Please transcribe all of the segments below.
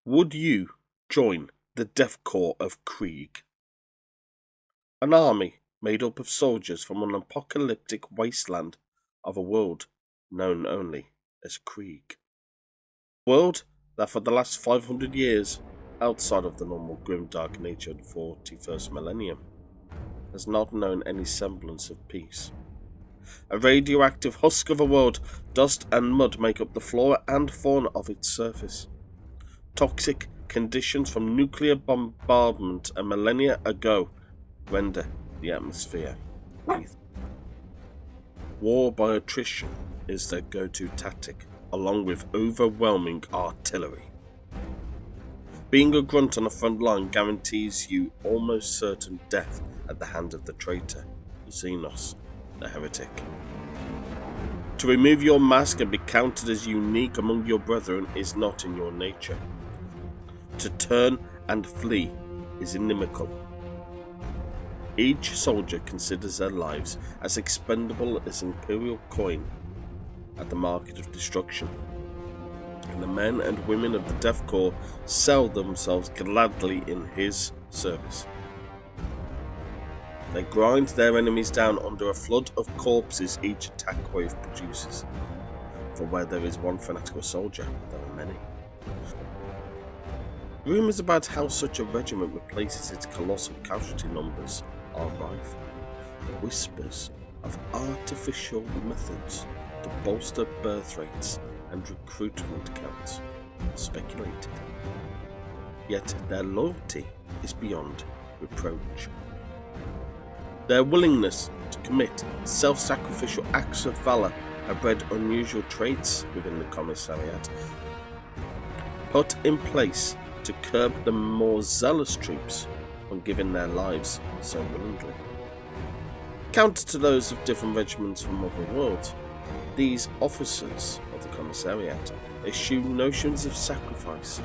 Would you join the Death Korps of Krieg? An army made up of soldiers from an apocalyptic wasteland of a world known only as Krieg. A world that for the last 500 years, outside of the normal grimdark nature of the 41st millennium, has not known any semblance of peace. A radioactive husk of a world, dust and mud make up the flora and fauna of its surface. Toxic conditions from nuclear bombardment a millennia ago render the atmosphere lethal. War by attrition is their go-to tactic, along with overwhelming artillery. Being a grunt on the front line guarantees you almost certain death at the hand of the traitor, Xenos, the heretic. To remove your mask and be counted as unique among your brethren is not in your nature. To turn and flee is inimical. Each soldier considers their lives as expendable as imperial coin at the market of destruction, and the men and women of the Death Korps sell themselves gladly in his service. They grind their enemies down under a flood of corpses each attack wave produces, for where there is one fanatical soldier, there are many. Rumours about how such a regiment replaces its colossal casualty numbers are rife. Whispers of artificial methods to bolster birth rates and recruitment counts are speculated. Yet their loyalty is beyond reproach. Their willingness to commit self-sacrificial acts of valour have bred unusual traits within the commissariat, put in place to curb the more zealous troops from giving their lives so willingly. Counter to those of different regiments from other worlds, these officers of the commissariat eschew notions of sacrifice,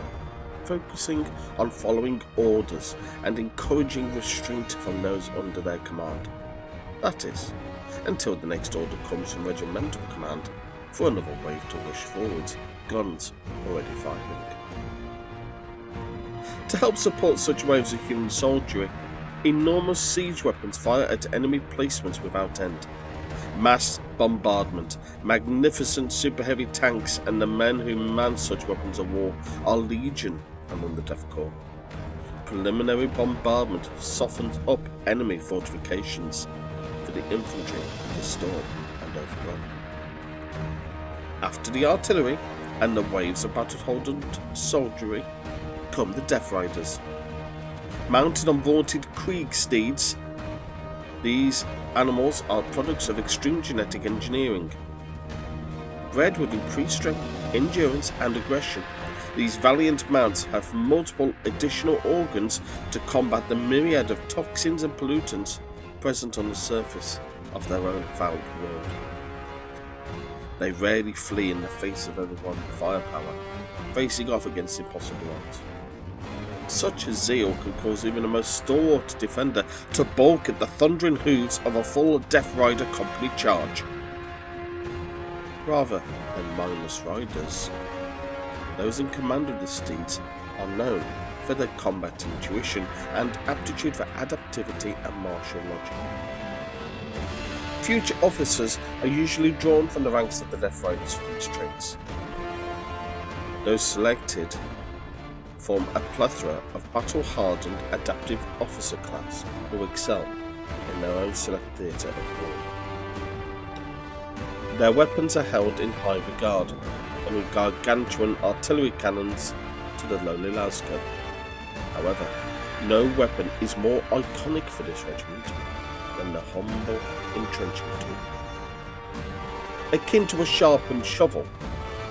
focusing on following orders and encouraging restraint from those under their command. That is, until the next order comes from regimental command for another wave to rush forwards, guns already firing. To help support such waves of human soldiery, enormous siege weapons fire at enemy placements without end. Mass bombardment, magnificent super heavy tanks, and the men who man such weapons of war are legion among the Death Korps. Preliminary bombardment softens up enemy fortifications for the infantry to storm and overrun. After the artillery and the waves of battle-hardened soldiery come the Death Riders. Mounted on vaunted Krieg steeds, these animals are products of extreme genetic engineering. Bred with increased strength, endurance and aggression, these valiant mounts have multiple additional organs to combat the myriad of toxins and pollutants present on the surface of their own foul world. They rarely flee in the face of overwhelming firepower, facing off against impossible odds. Such a zeal can cause even the most stalwart defender to balk at the thundering hooves of a full Death Rider company charge. Rather than mindless riders, those in command of the steeds are known for their combat intuition and aptitude for adaptivity and martial logic. Future officers are usually drawn from the ranks of the Death Riders for these traits. Those selected form a plethora of battle-hardened adaptive officer class who excel in their own select theatre of war. Their weapons are held in high regard, from gargantuan artillery cannons to the lowly lasco. However, no weapon is more iconic for this regiment than the humble entrenchment tool. Akin to a sharpened shovel,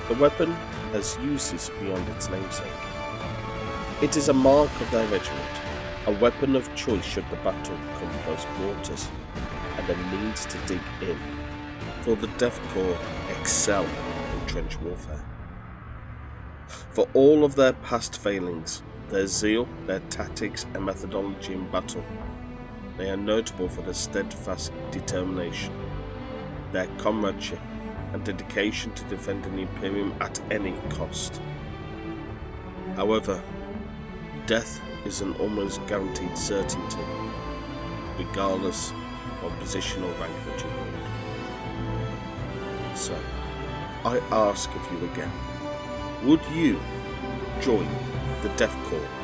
the weapon has uses beyond its namesake. It is a mark of their regiment, a weapon of choice should the battle come close quarters, and a means to dig in, for the Death Korps excel in trench warfare. For all of their past failings, their zeal, their tactics and methodology in battle, they are notable for their steadfast determination, their comradeship and dedication to defending the Imperium at any cost. However, death is an almost guaranteed certainty, regardless of position or rank that you hold. So, I ask of you again, would you join the Death Korps